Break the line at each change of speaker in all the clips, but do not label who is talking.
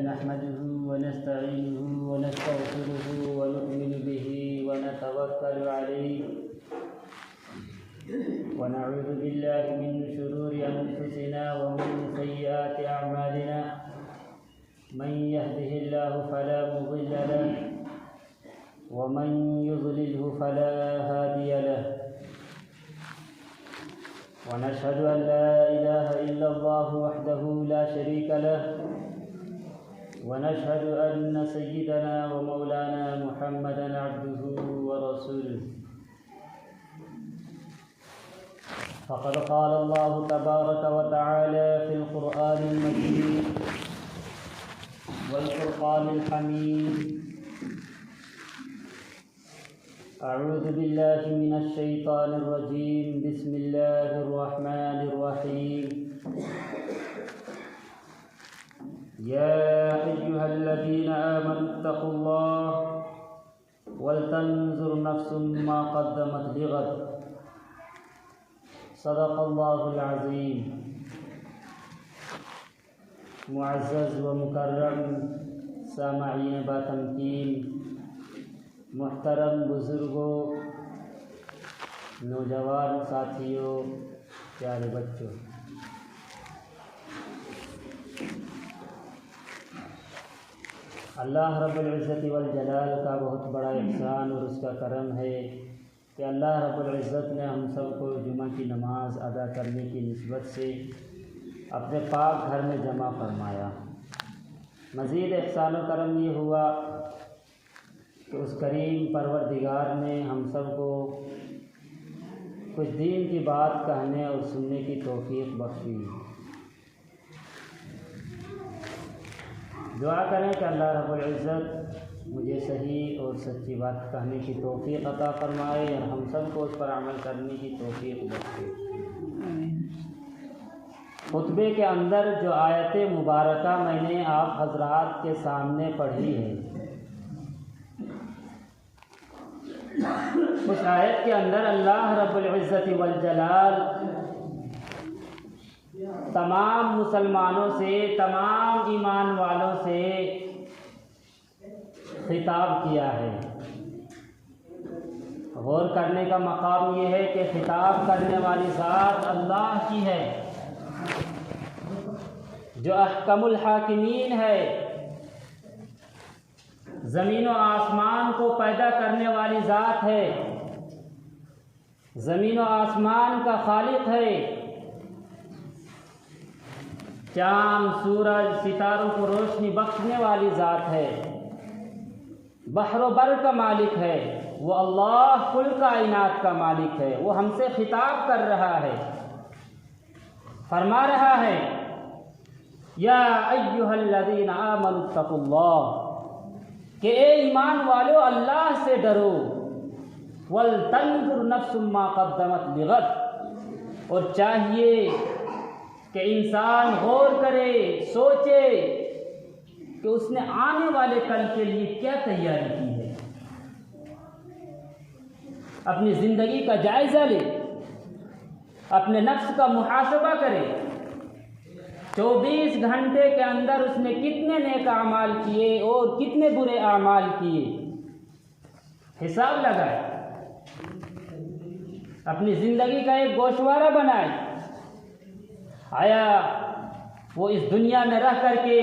نحمده ونستعينه ونستغفره ونؤمن به ونتوكل عليه ونعوذ بالله من شرور أنفسنا ومن سيئات أعمالنا من يهده الله فلا مضل له ومن يضلله فلا هادي له ونشهد أن لا إله إلا الله وحده لا شريك له ونشهد أن سيدنا ومولانا محمدا عبده ورسوله فقد قال الله تبارك وتعالى في القرآن المجيد والفرقان الحميد أعوذ بالله من الشيطان الرجيم بسم الله الرحمن الرحيم يا أيها الذين آمنوا اتقوا الله ولتنظر نفس ما قدمت لغد صدق الله العظيم. معزز و مکرم سامعین باتمکین، محترم بزرگوں، نوجوان ساتھیوں، پیارے بچوں، اللہ رب العزت والجلال کا بہت بڑا احسان اور اس کا کرم ہے کہ اللہ رب العزت نے ہم سب کو جمعہ کی نماز ادا کرنے کی نسبت سے اپنے پاک گھر میں جمع فرمایا. مزید احسان و کرم یہ ہوا کہ اس کریم پروردگار نے ہم سب کو کچھ دین کی بات کہنے اور سننے کی توفیق بخشی. دعا کریں کہ اللہ رب العزت مجھے صحیح اور سچی بات کہنے کی توفیق عطا فرمائے اور ہم سب کو اس پر عمل کرنے کی توفیق بخشے. خطبے کے اندر جو آیت مبارکہ میں نے آپ حضرات کے سامنے پڑھی ہے، اس آیت کے اندر اللہ رب العزت والجلال تمام مسلمانوں سے، تمام ایمان والوں سے خطاب کیا ہے. غور کرنے کا مقام یہ ہے کہ خطاب کرنے والی ذات اللہ کی ہے، جو احکم الحاکمین ہے، زمین و آسمان کو پیدا کرنے والی ذات ہے، زمین و آسمان کا خالق ہے، چاند، سورج، ستاروں کو روشنی بخشنے والی ذات ہے، بحر و بر کا مالک ہے، وہ اللہ کل کائنات کا مالک ہے. وہ ہم سے خطاب کر رہا ہے، فرما رہا ہے یا ایھا الذین آمنوا اتقوا اللہ، کہ اے ایمان والو اللہ سے ڈرو. ولتنظر نفس ما قدمت لغد، اور چاہیے کہ انسان غور کرے، سوچے کہ اس نے آنے والے کل کے لیے کیا تیاری کی ہے. اپنی زندگی کا جائزہ لے، اپنے نفس کا محاسبہ کرے. 24 گھنٹے کے اندر اس نے کتنے نیک اعمال کیے اور کتنے برے اعمال کیے، حساب لگائے. اپنی زندگی کا ایک گوشوارہ بنائے. آیا وہ اس دنیا میں رہ کر کے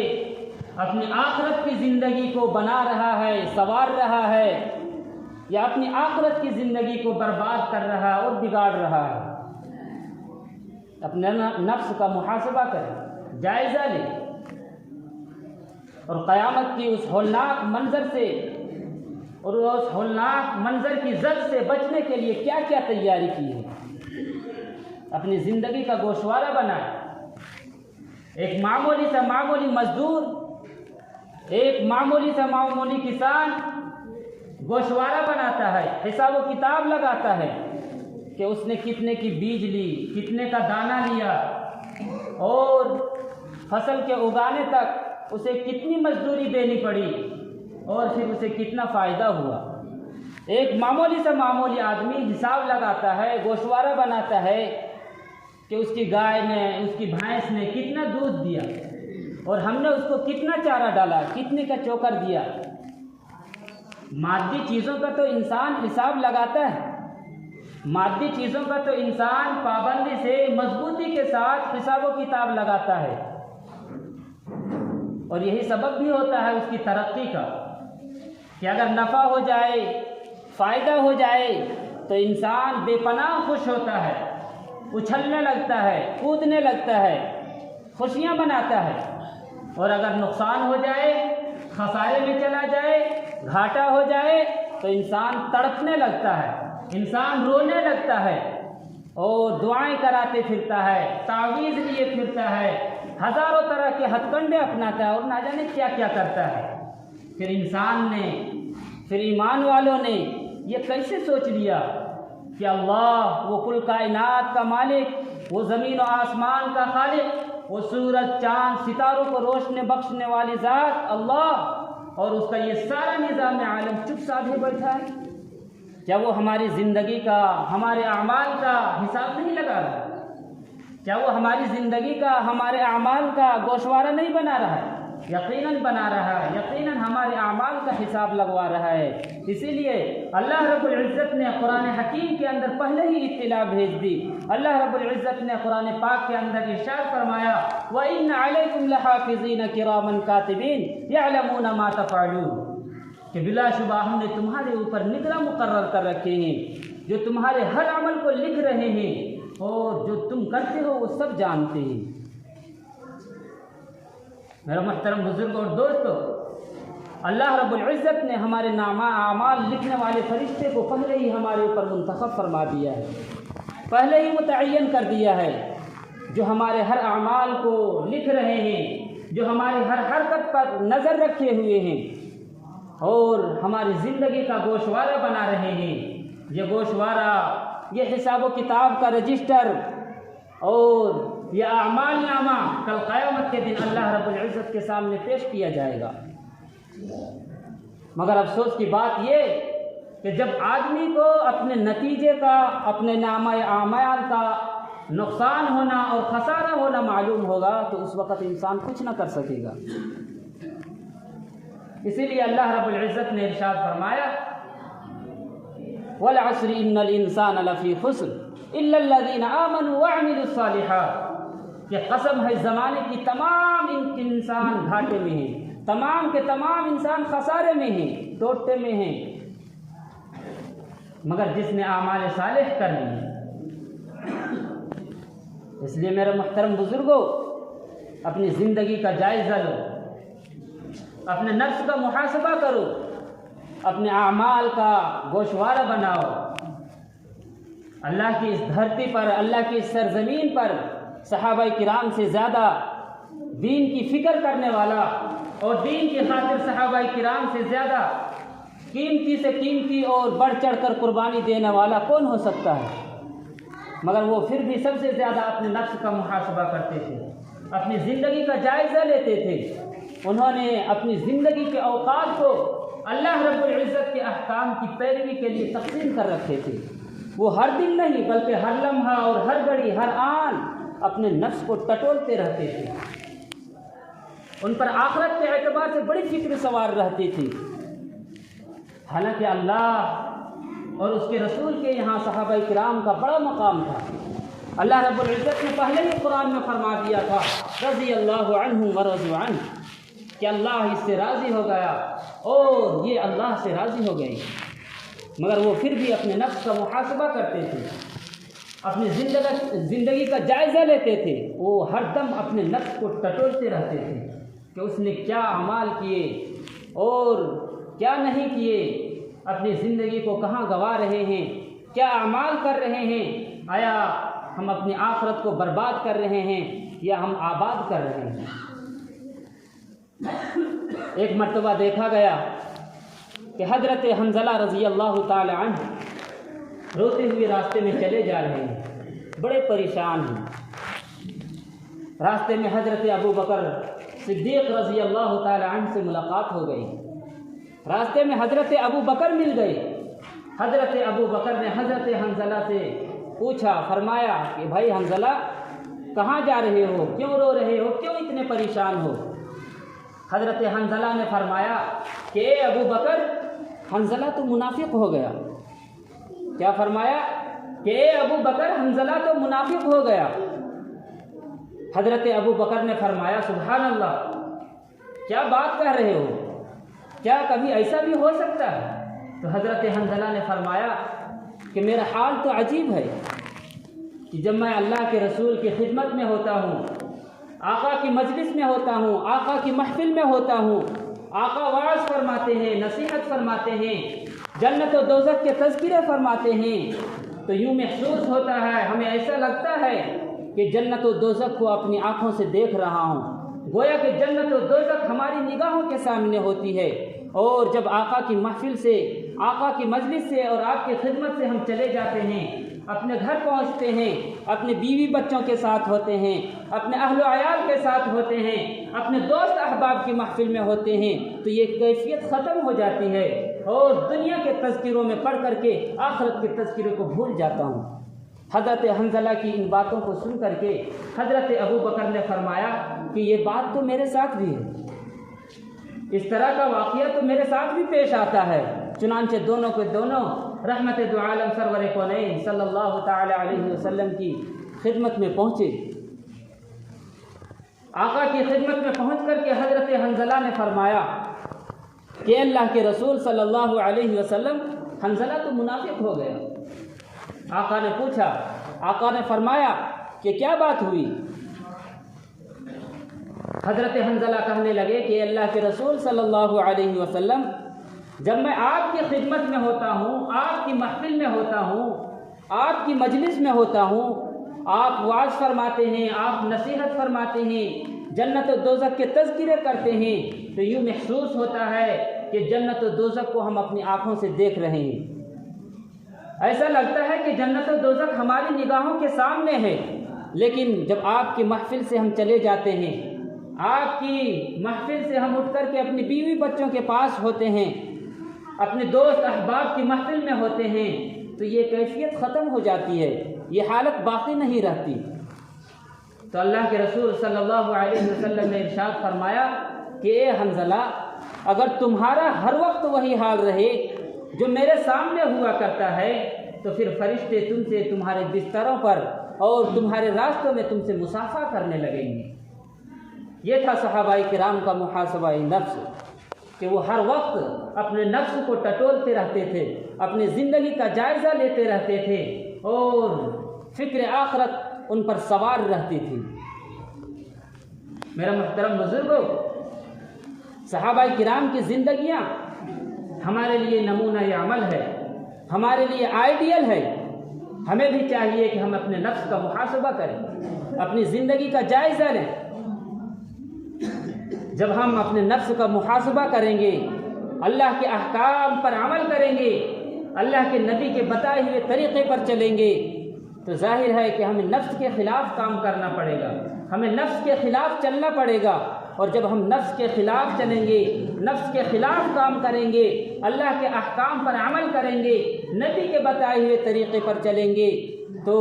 اپنی آخرت کی زندگی کو بنا رہا ہے، سنوار رہا ہے، یا اپنی آخرت کی زندگی کو برباد کر رہا ہے اور بگاڑ رہا ہے؟ اپنے نفس کا محاسبہ کرے، جائزہ لے، اور قیامت کی اس ہولناک منظر سے اور اس ہولناک منظر کی زد سے بچنے کے لیے کیا کیا تیاری کی ہے، اپنی زندگی کا گوشوارہ بنائے. ایک معمولی سے معمولی مزدور، ایک معمولی سے معمولی کسان گوشوارہ بناتا ہے، حساب و کتاب لگاتا ہے کہ اس نے کتنے کی بیج لی، کتنے کا دانہ لیا، اور فصل کے اگانے تک اسے کتنی مزدوری دینی پڑی، اور پھر اسے کتنا فائدہ ہوا. ایک معمولی سے معمولی آدمی حساب لگاتا ہے، گوشوارہ بناتا ہے کہ اس کی گائے نے، اس کی بھینس نے کتنا دودھ دیا، اور ہم نے اس کو کتنا چارہ ڈالا، کتنے کا چوکر دیا۔ مادی چیزوں کا تو انسان حساب لگاتا ہے، مادی چیزوں کا تو انسان پابندی سے مضبوطی کے ساتھ حساب و کتاب لگاتا ہے، اور یہی سبب بھی ہوتا ہے اس کی ترقی کا کہ اگر نفع ہو جائے، فائدہ ہو جائے تو انسان بے پناہ خوش ہوتا ہے، اچھلنے لگتا ہے، کودنے لگتا ہے، خوشیاں مناتا ہے، اور اگر نقصان ہو جائے، خسارے میں چلا جائے، گھاٹا ہو جائے تو انسان تڑپنے لگتا ہے، انسان رونے لگتا ہے اور دعائیں کراتے پھرتا ہے، تعویذ لیے پھرتا ہے، ہزاروں طرح کے ہتھ کنڈے اپناتا ہے اور نہ جانے کیا کیا کرتا ہے۔ پھر انسان نے، پھر ایمان والوں نے یہ کیسے سوچ لیا کہ اللہ وہ کل کائنات کا مالک، وہ زمین و آسمان کا خالق، وہ سورج چاند ستاروں کو روشنی بخشنے والی ذات اللہ، اور اس کا یہ سارا نظام عالم چپ سادھے بیٹھا ہے؟ کیا وہ ہماری زندگی کا، ہمارے اعمال کا حساب نہیں لگا رہا؟ کیا وہ ہماری زندگی کا، ہمارے اعمال کا گوشوارہ نہیں بنا رہا ہے؟ یقیناً بنا رہا ہے، یقیناً ہمارے اعمال کا حساب لگوا رہا ہے۔ اسی لیے اللہ رب العزت نے قرآن حکیم کے اندر پہلے ہی اطلاع بھیج دی۔ اللہ رب العزت نے قرآن پاک کے اندر ارشاد فرمایا وَإِنَّ عَلَيْكُمْ لَحَافِظِينَ كِرَامًا كَاتِبِينَ يَعْلَمُونَ مَا تَفْعَلُونَ، کہ بلا شبہ ہم نے تمہارے اوپر نگراں مقرر کر رکھے ہیں جو تمہارے ہر عمل کو لکھ رہے ہیں، اور جو تم کرتے ہو وہ سب جانتے ہیں۔ میرا محترم بزرگ اور دوستو، اللہ رب العزت نے ہمارے نامہ اعمال لکھنے والے فرشتے کو پہلے ہی ہمارے اوپر منتخب فرما دیا ہے، پہلے ہی متعین کر دیا ہے، جو ہمارے ہر اعمال کو لکھ رہے ہیں، جو ہماری ہر حرکت پر نظر رکھے ہوئے ہیں، اور ہماری زندگی کا گوشوارہ بنا رہے ہیں۔ یہ گوشوارہ، یہ حساب و کتاب کا رجسٹر اور یہ اعمال نامہ کل قیامت کے دن اللہ رب العزت کے سامنے پیش کیا جائے گا۔ مگر افسوس کی بات یہ کہ جب آدمی کو اپنے نتیجے کا، اپنے نامہ اعمال کا نقصان ہونا اور خسارہ ہونا معلوم ہوگا تو اس وقت انسان کچھ نہ کر سکے گا۔ اسی لیے اللہ رب العزت نے ارشاد فرمایا وَالْعَصْرِ إِنَّ الْإِنسَانَ لَفِي خُسْرٍ إِلَّا الَّذِينَ آمَنُوا وَعَمِلُوا الصَّالِحَاتِ، کہ قسم ہے زمانے کی، تمام انسان گھاٹے میں ہیں، تمام کے تمام انسان خسارے میں ہیں، ٹوٹے میں ہیں، مگر جس نے اعمال صالح کر لی۔ اس لیے میرے محترم بزرگوں، اپنی زندگی کا جائزہ لو، اپنے نفس کا محاسبہ کرو، اپنے اعمال کا گوشوارہ بناؤ۔ اللہ کی اس دھرتی پر، اللہ کی اس سرزمین پر صحابہ کرام سے زیادہ دین کی فکر کرنے والا اور دین کی خاطر صحابہ کرام سے زیادہ قیمتی سے قیمتی اور بڑھ چڑھ کر قربانی دینے والا کون ہو سکتا ہے؟ مگر وہ پھر بھی سب سے زیادہ اپنے نفس کا محاسبہ کرتے تھے، اپنی زندگی کا جائزہ لیتے تھے۔ انہوں نے اپنی زندگی کے اوقات کو اللہ رب العزت کے احکام کی پیروی کے لیے تقسیم کر رکھے تھے۔ وہ ہر دن نہیں بلکہ ہر لمحہ اور ہر گھڑی، ہر آن اپنے نفس کو ٹٹولتے رہتے تھے۔ ان پر آخرت کے اعتبار سے بڑی فکر سوار رہتی تھی۔ حالانکہ اللہ اور اس کے رسول کے یہاں صحابہ کرام کا بڑا مقام تھا۔ اللہ رب العزت نے پہلے ہی قرآن میں فرما دیا تھا رضی اللہ عنہم ورضوا عنہ، کہ اللہ اس سے راضی ہو گیا اور یہ اللہ سے راضی ہو گئی۔ مگر وہ پھر بھی اپنے نفس کا محاسبہ کرتے تھے، اپنی زندگی کا جائزہ لیتے تھے۔ وہ ہر دم اپنے نفس کو ٹٹولتے رہتے تھے کہ اس نے کیا اعمال کیے اور کیا نہیں کیے، اپنی زندگی کو کہاں گنوا رہے ہیں، کیا اعمال کر رہے ہیں، آیا ہم اپنی آخرت کو برباد کر رہے ہیں یا ہم آباد کر رہے ہیں۔ ایک مرتبہ دیکھا گیا کہ حضرت حنظلہ رضی اللہ تعالی عنہ روتے ہوئے راستے میں چلے جا رہے ہیں، بڑے پریشان ہیں۔ راستے میں حضرت ابو بکر صدیق رضی اللہ تعالی عنہ سے ملاقات ہو گئی۔ راستے میں حضرت ابو بکر مل گئے۔ حضرت ابو بکر نے حضرت حنظلہ سے پوچھا، فرمایا کہ بھائی حنظلہ کہاں جا رہے ہو، کیوں رو رہے ہو، کیوں اتنے پریشان ہو؟ حضرت حنظلہ نے فرمایا کہ اے ابو بکر، حنظلہ تو منافق ہو گیا۔ کیا فرمایا؟ کہ اے ابو بکر، حنظلہ تو منافق ہو گیا۔ حضرت ابو بکر نے فرمایا سبحان اللہ، کیا بات کہہ رہے ہو؟ کیا کبھی ایسا بھی ہو سکتا ہے؟ تو حضرت حنظلہ نے فرمایا کہ میرا حال تو عجیب ہے کہ جب میں اللہ کے رسول کی خدمت میں ہوتا ہوں، آقا کی مجلس میں ہوتا ہوں، آقا کی محفل میں ہوتا ہوں، آقا وعظ فرماتے ہیں، نصیحت فرماتے ہیں، جنت و دوزخ کے تذکرے فرماتے ہیں، تو یوں محسوس ہوتا ہے، ہمیں ایسا لگتا ہے کہ جنت و دوزخ کو اپنی آنکھوں سے دیکھ رہا ہوں، گویا کہ جنت و دوزخ ہماری نگاہوں کے سامنے ہوتی ہے۔ اور جب آقا کی محفل سے، آقا کی مجلس سے اور آپ کی خدمت سے ہم چلے جاتے ہیں، اپنے گھر پہنچتے ہیں، اپنے بیوی بچوں کے ساتھ ہوتے ہیں، اپنے اہل و عیال کے ساتھ ہوتے ہیں، اپنے دوست احباب کی محفل میں ہوتے ہیں، تو یہ کیفیت ختم ہو جاتی ہے اور دنیا کے تذکروں میں پڑھ کر کے آخرت کے تذکرے کو بھول جاتا ہوں۔ حضرت حنظلہ کی ان باتوں کو سن کر کے حضرت ابو بکر نے فرمایا کہ یہ بات تو میرے ساتھ بھی ہے، اس طرح کا واقعہ تو میرے ساتھ بھی پیش آتا ہے۔ چنانچہ دونوں کے دونوں رحمت دو عالم سرور کونین صلی اللہ تعالی علیہ وسلم کی خدمت میں پہنچے۔ آقا کی خدمت میں پہنچ کر کے حضرت حنظلہ نے فرمایا کہ اللہ کے رسول صلی اللہ علیہ وسلم، حنظلہ تو منافق ہو گیا۔ آقا نے پوچھا، آقا نے فرمایا کہ کیا بات ہوئی؟ حضرت حنظلہ کہنے لگے کہ اللہ کے رسول صلی اللہ علیہ وسلم، جب میں آپ کی خدمت میں ہوتا ہوں، آپ کی محفل میں ہوتا ہوں، آپ کی مجلس میں ہوتا ہوں، آپ وعظ فرماتے ہیں، آپ نصیحت فرماتے ہیں، جنت و دوزخ کے تذکرے کرتے ہیں، تو یوں محسوس ہوتا ہے کہ جنت و دوزخ کو ہم اپنی آنکھوں سے دیکھ رہے ہیں۔ ایسا لگتا ہے کہ جنت و دوزخ ہماری نگاہوں کے سامنے ہے، لیکن جب آپ کی محفل سے ہم چلے جاتے ہیں، آپ کی محفل سے ہم اٹھ کر کے اپنی بیوی بچوں کے پاس ہوتے ہیں، اپنے دوست احباب کی محفل میں ہوتے ہیں، تو یہ کیفیت ختم ہو جاتی ہے، یہ حالت باقی نہیں رہتی۔ تو اللہ کے رسول صلی اللہ علیہ وسلم نے ارشاد فرمایا کہ اے حنظلہ، اگر تمہارا ہر وقت وہی حال رہے جو میرے سامنے ہوا کرتا ہے، تو پھر فرشتے تم سے تمہارے بستروں پر اور تمہارے راستوں میں تم سے مصافحہ کرنے لگیں گے۔ یہ تھا صحابہ کرام کا محاسبہ نفس، کہ وہ ہر وقت اپنے نفس کو ٹٹولتے رہتے تھے، اپنی زندگی کا جائزہ لیتے رہتے تھے اور فکر آخرت ان پر سوار رہتی تھی۔ میرا محترم بزرگوں، صحابہ کرام کی زندگیاں ہمارے لیے نمونہ عمل ہے، ہمارے لیے آئیڈیل ہے۔ ہمیں بھی چاہیے کہ ہم اپنے نفس کا محاسبہ کریں، اپنی زندگی کا جائزہ لیں۔ جب ہم اپنے نفس کا محاسبہ کریں گے، اللہ کے احکام پر عمل کریں گے، اللہ کے نبی کے بتائے ہوئے طریقے پر چلیں گے، تو ظاہر ہے کہ ہمیں نفس کے خلاف کام کرنا پڑے گا، ہمیں نفس کے خلاف چلنا پڑے گا۔ اور جب ہم نفس کے خلاف چلیں گے، نفس کے خلاف کام کریں گے، اللہ کے احکام پر عمل کریں گے، نبی کے بتائے ہوئے طریقے پر چلیں گے، تو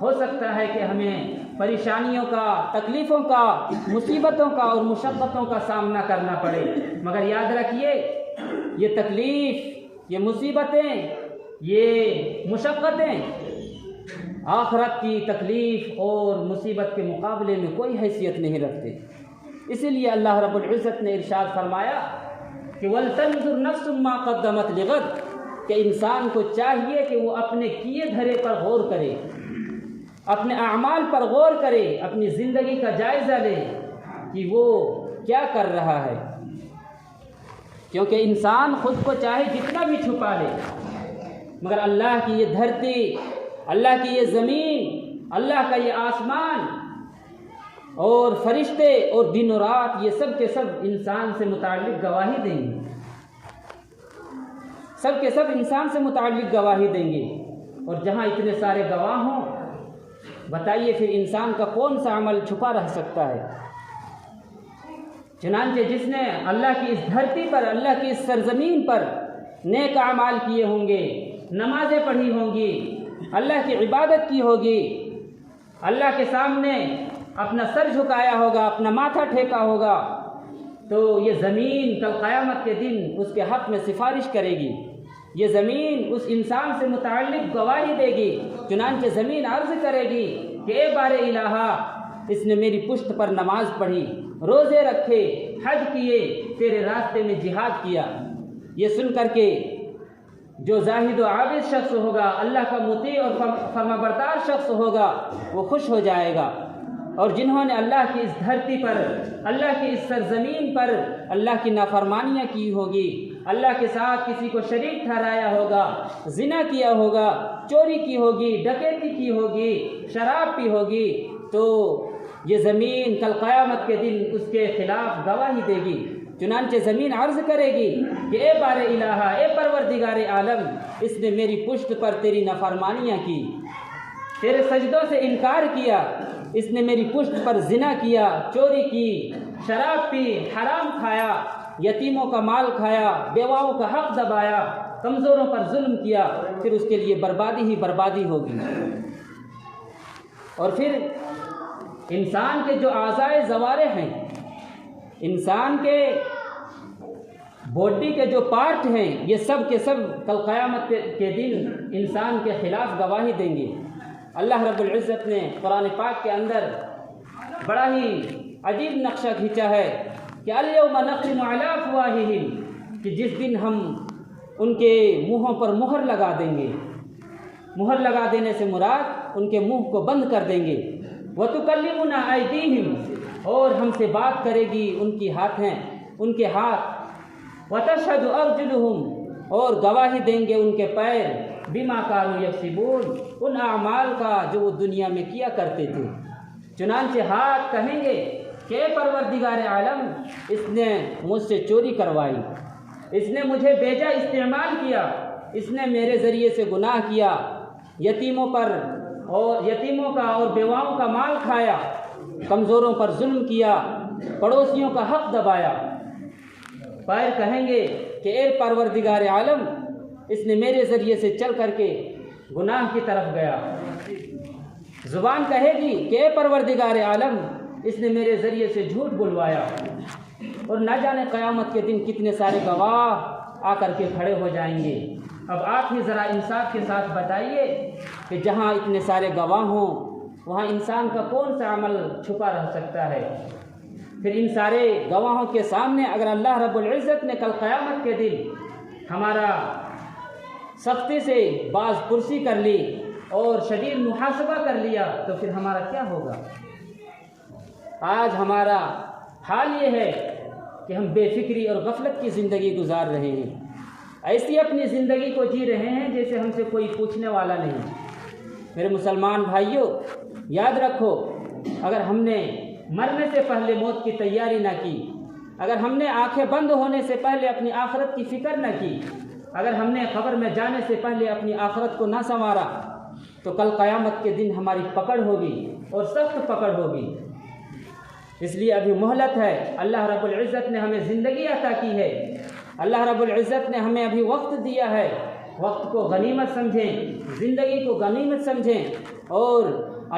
ہو سکتا ہے کہ ہمیں پریشانیوں کا، تکلیفوں کا، مصیبتوں کا اور مشقتوں کا سامنا کرنا پڑے، مگر یاد رکھیے یہ تکلیف، یہ مصیبتیں، یہ مشقتیں آخرت کی تکلیف اور مصیبت کے مقابلے میں کوئی حیثیت نہیں رکھتے۔ اسی لیے اللہ رب العزت نے ارشاد فرمایا کہ وَلْتَنْظُرْ نَفْسٌ مَّا قَدَّمَتْ لِغَدٍ، کہ انسان کو چاہیے کہ وہ اپنے کیے دھرے پر غور کرے، اپنے اعمال پر غور کرے، اپنی زندگی کا جائزہ لے کہ وہ کیا کر رہا ہے، کیونکہ انسان خود کو چاہے جتنا بھی چھپا لے، مگر اللہ کی یہ دھرتی، اللہ کی یہ زمین، اللہ کا یہ آسمان اور فرشتے اور دن و رات، یہ سب کے سب انسان سے متعلق گواہی دیں گے، سب کے سب انسان سے متعلق گواہی دیں گے۔ اور جہاں اتنے سارے گواہ ہوں، بتائیے پھر انسان کا کون سا عمل چھپا رہ سکتا ہے؟ چنانچہ جس نے اللہ کی اس دھرتی پر، اللہ کی اس سرزمین پر نیک اعمال کیے ہوں گے، نمازیں پڑھی ہوں گی، اللہ کی عبادت کی ہوگی، اللہ کے سامنے اپنا سر جھکایا ہوگا، اپنا ماتھا ٹھیکا ہوگا، تو یہ زمین کل قیامت کے دن اس کے حق میں سفارش کرے گی، یہ زمین اس انسان سے متعلق گواہی دے گی۔ چنانچہ زمین عرض کرے گی کہ اے بار الہا، اس نے میری پشت پر نماز پڑھی، روزے رکھے، حج کیے، تیرے راستے میں جہاد کیا۔ یہ سن کر کے جو زاہد و عابد شخص ہوگا، اللہ کا مطیع اور فرمانبردار شخص ہوگا، وہ خوش ہو جائے گا۔ اور جنہوں نے اللہ کی اس دھرتی پر، اللہ کی اس سرزمین پر اللہ کی نافرمانیاں کی ہوگی، اللہ کے ساتھ کسی کو شریک ٹھہرایا ہوگا، زنا کیا ہوگا، چوری کی ہوگی، ڈکیتی کی ہوگی، شراب پی ہوگی، تو یہ زمین کل قیامت کے دن اس کے خلاف گواہی دے گی۔ چنانچہ زمین عرض کرے گی کہ اے بار الہا، اے پروردگار عالم، اس نے میری پشت پر تیری نافرمانیاں کی، تیرے سجدوں سے انکار کیا، اس نے میری پشت پر زنا کیا، چوری کی، شراب پی، حرام کھایا، یتیموں کا مال کھایا، بیواؤں کا حق دبایا، کمزوروں پر ظلم کیا، پھر اس کے لیے بربادی ہی بربادی ہوگی۔ اور پھر انسان کے جو اعضائے جوارح ہیں، انسان کے باڈی کے جو پارٹ ہیں، یہ سب کے سب کل قیامت کے دن انسان کے خلاف گواہی دیں گے۔ اللہ رب العزت نے قرآن پاک کے اندر بڑا ہی عجیب نقشہ کھینچا ہے کہ الیوم نختم علی افواہہم، کہ جس دن ہم ان کے منہوں پر مہر لگا دیں گے۔ مہر لگا دینے سے مراد ان کے منہ کو بند کر دیں گے۔ وتکلمنا ایدیہم، اور ہم سے بات کرے گی ان کی ہاتھیں، ان کے ہاتھ۔ وتشہد ارجلہم، اور گواہی دیں گے ان کے پیر، بما کانوا یکسبون، ان اعمال کا جو وہ دنیا میں کیا کرتے تھے۔ چنانچہ ہاتھ کہیں گے کہ اے پروردگار عالم، اس نے مجھ سے چوری کروائی، اس نے مجھے بیجا استعمال کیا، اس نے میرے ذریعے سے گناہ کیا، یتیموں کا اور بیواؤں کا مال کھایا، کمزوروں پر ظلم کیا، پڑوسیوں کا حق دبایا۔ پیر کہیں گے کہ اے پروردگار عالم، اس نے میرے ذریعے سے چل کر کے گناہ کی طرف گیا۔ زبان کہے گی کہ اے پروردگار عالم، اس نے میرے ذریعے سے جھوٹ بلوایا۔ اور نہ جانے قیامت کے دن کتنے سارے گواہ آ کر کے کھڑے ہو جائیں گے۔ اب آپ ہی ذرا انصاف کے ساتھ بتائیے کہ جہاں اتنے سارے گواہ ہوں، وہاں انسان کا کون سا عمل چھپا رہ سکتا ہے؟ پھر ان سارے گواہوں کے سامنے اگر اللہ رب العزت نے کل قیامت کے دن ہمارا سختی سے باز پرسی کر لی اور شدید محاسبہ کر لیا، تو پھر ہمارا کیا ہوگا؟ آج ہمارا حال یہ ہے کہ ہم بے فکری اور غفلت کی زندگی گزار رہے ہیں، ایسی اپنی زندگی کو جی رہے ہیں جیسے ہم سے کوئی پوچھنے والا نہیں۔ میرے مسلمان بھائیوں، یاد رکھو، اگر ہم نے مرنے سے پہلے موت کی تیاری نہ کی، اگر ہم نے آنکھیں بند ہونے سے پہلے اپنی آخرت کی فکر نہ کی، اگر ہم نے قبر میں جانے سے پہلے اپنی آخرت کو نہ سنوارا، تو کل قیامت کے دن ہماری پکڑ ہوگی اور سخت پکڑ ہوگی۔ اس لیے ابھی مہلت ہے، اللہ رب العزت نے ہمیں زندگی عطا کی ہے، اللہ رب العزت نے ہمیں ابھی وقت دیا ہے۔ وقت کو غنیمت سمجھیں، زندگی کو غنیمت سمجھیں، اور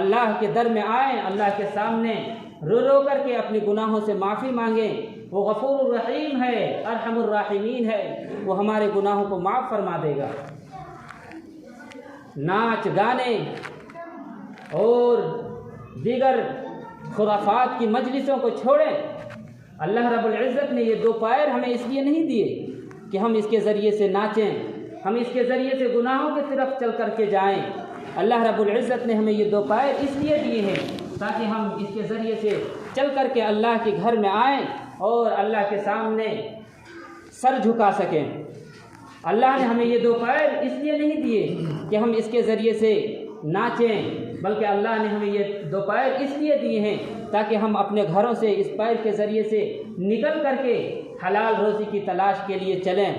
اللہ کے در میں آئیں، اللہ کے سامنے رو رو کر کے اپنے گناہوں سے معافی مانگیں۔ وہ غفور الرحیم ہے، ارحم الراحمین ہے، وہ ہمارے گناہوں کو معاف فرما دے گا۔ ناچ گانے اور دیگر خرافات کی مجلسوں کو چھوڑیں۔ اللہ رب العزت نے یہ دو پیر ہمیں اس لیے نہیں دیے کہ ہم اس کے ذریعے سے ناچیں، ہم اس کے ذریعے سے گناہوں کی طرف چل کر کے جائیں۔ اللہ رب العزت نے ہمیں یہ دو پیر اس لیے دیے ہیں تاکہ ہم اس کے ذریعے سے چل کر کے اللہ کے گھر میں آئیں اور اللہ کے سامنے سر جھکا سکیں۔ اللہ نے ہمیں یہ دو پیر اس لیے نہیں دیے کہ ہم اس کے ذریعے سے ناچیں، بلکہ اللہ نے ہمیں یہ دو پیر اس لیے دیے ہیں تاکہ ہم اپنے گھروں سے اس پیر کے ذریعے سے نکل کر کے حلال روزی کی تلاش کے لیے چلیں۔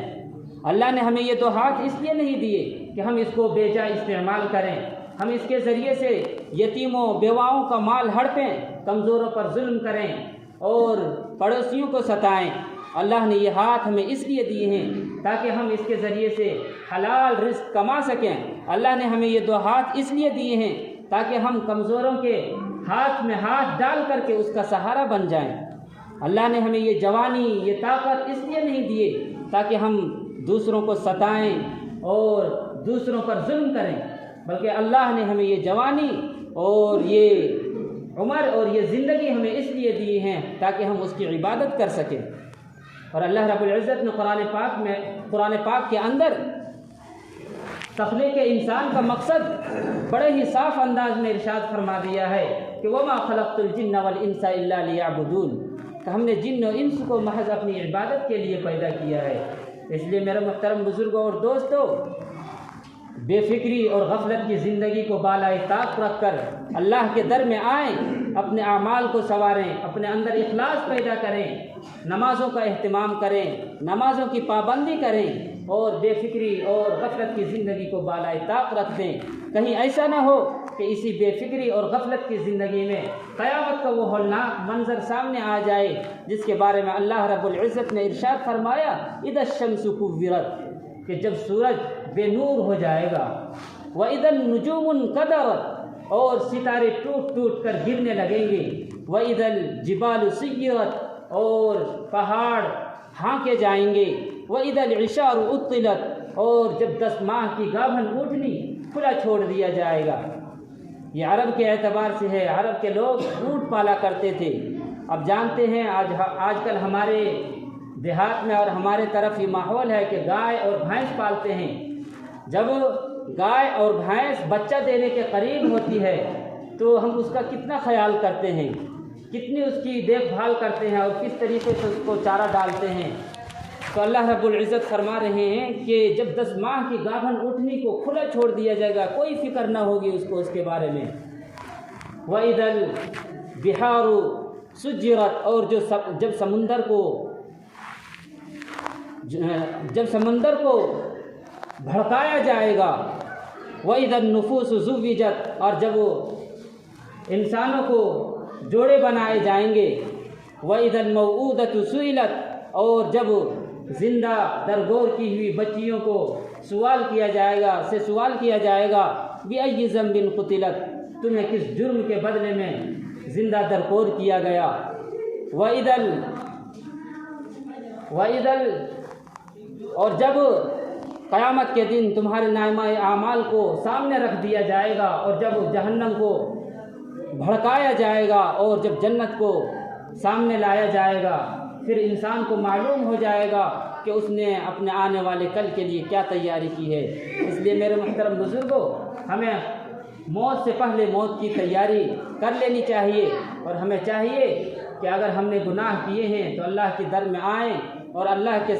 اللہ نے ہمیں یہ دو ہاتھ اس لیے نہیں دیے کہ ہم اس کو بے جا استعمال کریں، ہم اس کے ذریعے سے یتیموں بیواؤں کا مال ہڑپیں، کمزوروں پر ظلم کریں اور پڑوسیوں کو ستائیں۔ اللہ نے یہ ہاتھ ہمیں اس لیے دیے ہیں تاکہ ہم اس کے ذریعے سے حلال رزق کما سکیں۔ اللہ نے ہمیں یہ دو ہاتھ اس لیے دیے ہیں تاکہ ہم کمزوروں کے ہاتھ میں ہاتھ ڈال کر کے اس کا سہارا بن جائیں۔ اللہ نے ہمیں یہ جوانی، یہ طاقت اس لیے نہیں دیے تاکہ ہم دوسروں کو ستائیں اور دوسروں پر ظلم کریں، بلکہ اللہ نے ہمیں یہ جوانی اور یہ عمر اور یہ زندگی ہمیں اس لیے دی ہیں تاکہ ہم اس کی عبادت کر سکیں۔ اور اللہ رب العزت نے قرآن پاک کے اندر تخلیق انسان کا مقصد بڑے ہی صاف انداز میں ارشاد فرما دیا ہے کہ وَمَا خَلَقْتُ الْجِنَّ وَالْإِنسَ إِلَّا لِيَعْبُدُونَ، کہ ہم نے جن و انس کو محض اپنی عبادت کے لیے پیدا کیا ہے۔ اس لیے میرے محترم بزرگوں اور دوستوں، بے فکری اور غفلت کی زندگی کو بالائے طاق رکھ کر اللہ کے در میں آئیں، اپنے اعمال کو سنواریں، اپنے اندر اخلاص پیدا کریں، نمازوں کا اہتمام کریں، نمازوں کی پابندی کریں اور بے فکری اور غفلت کی زندگی کو بالائے طاق رکھ دیں۔ کہیں ایسا نہ ہو کہ اسی بے فکری اور غفلت کی زندگی میں قیامت کا وہ ہولناک منظر سامنے آ جائے جس کے بارے میں اللہ رب العزت نے ارشاد فرمایا اذا الشمس كورت، کہ جب سورج بے نور ہو جائے گا، وَإِذَا النُّجُومُ انْكَدَرَتْ، اور ستارے ٹوٹ ٹوٹ کر گرنے لگیں گے، وَإِذَا الْجِبَالُ سُيِّرَتْ، اور پہاڑ ہانکے جائیں گے، وَإِذَا الْعِشَارُ عُطِّلَتْ، اور جب 10 ماہ کی گابھن اونٹنی کھلا چھوڑ دیا جائے گا۔ یہ عرب کے اعتبار سے ہے، عرب کے لوگ اونٹ پالا کرتے تھے۔ اب جانتے ہیں آج کل ہمارے دیہات میں اور ہمارے طرف یہ ماحول ہے کہ گائے اور بھینس پالتے ہیں۔ جب گائے اور بھینس بچہ دینے کے قریب ہوتی ہے تو ہم اس کا کتنا خیال کرتے ہیں، کتنی اس کی دیکھ بھال کرتے ہیں اور کس طریقے سے اس کو چارہ ڈالتے ہیں۔ تو اللہ رب العزت فرما رہے ہیں کہ جب 10 ماہ کی گابھن اونٹنی کو کھلا چھوڑ دیا جائے گا، کوئی فکر نہ ہوگی اس کو اس کے بارے میں۔ وَإِذَا الْبِحَارُ سُجِّرَتْ، اور جب سمندر کو بھڑکایا جائے گا، وَإِذَا النُّفُوسُ زُوِّجَتْ، اور جب وہ انسانوں کو جوڑے بنائے جائیں گے، وَإِذَا الْمَوْءُودَةُ سُئِلَتْ، اور جب زندہ درگور کی ہوئی بچیوں کو سوال کیا جائے گا بِأَيِّ ذَنبٍ قُتِلَتْ، تمہیں کس جرم کے بدلے میں زندہ درگور کیا گیا، اور جب قیامت کے دن تمہارے نامہ اعمال کو سامنے رکھ دیا جائے گا، اور جب جہنم کو بھڑکایا جائے گا اور جب جنت کو سامنے لایا جائے گا، پھر انسان کو معلوم ہو جائے گا کہ اس نے اپنے آنے والے کل کے لیے کیا تیاری کی ہے۔ اس لیے میرے محترم بزرگوں، ہمیں موت سے پہلے موت کی تیاری کر لینی چاہیے، اور ہمیں چاہیے کہ اگر ہم نے گناہ کیے ہیں تو اللہ کے در میں آئیں اور اللہ کے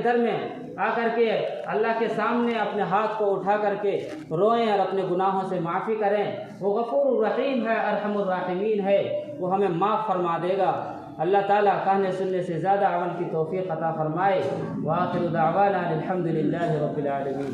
در میں آ کر کے اللہ کے سامنے اپنے ہاتھ کو اٹھا کر کے روئیں اور اپنے گناہوں سے معافی کریں۔ وہ غفور الرحیم ہے، ارحم الراحمین ہے، وہ ہمیں معاف فرما دے گا۔ اللہ تعالیٰ کہنے سننے سے زیادہ عمل کی توفیق عطا فرمائے۔ وآخر دعوانا الحمد للہ رب العالمین۔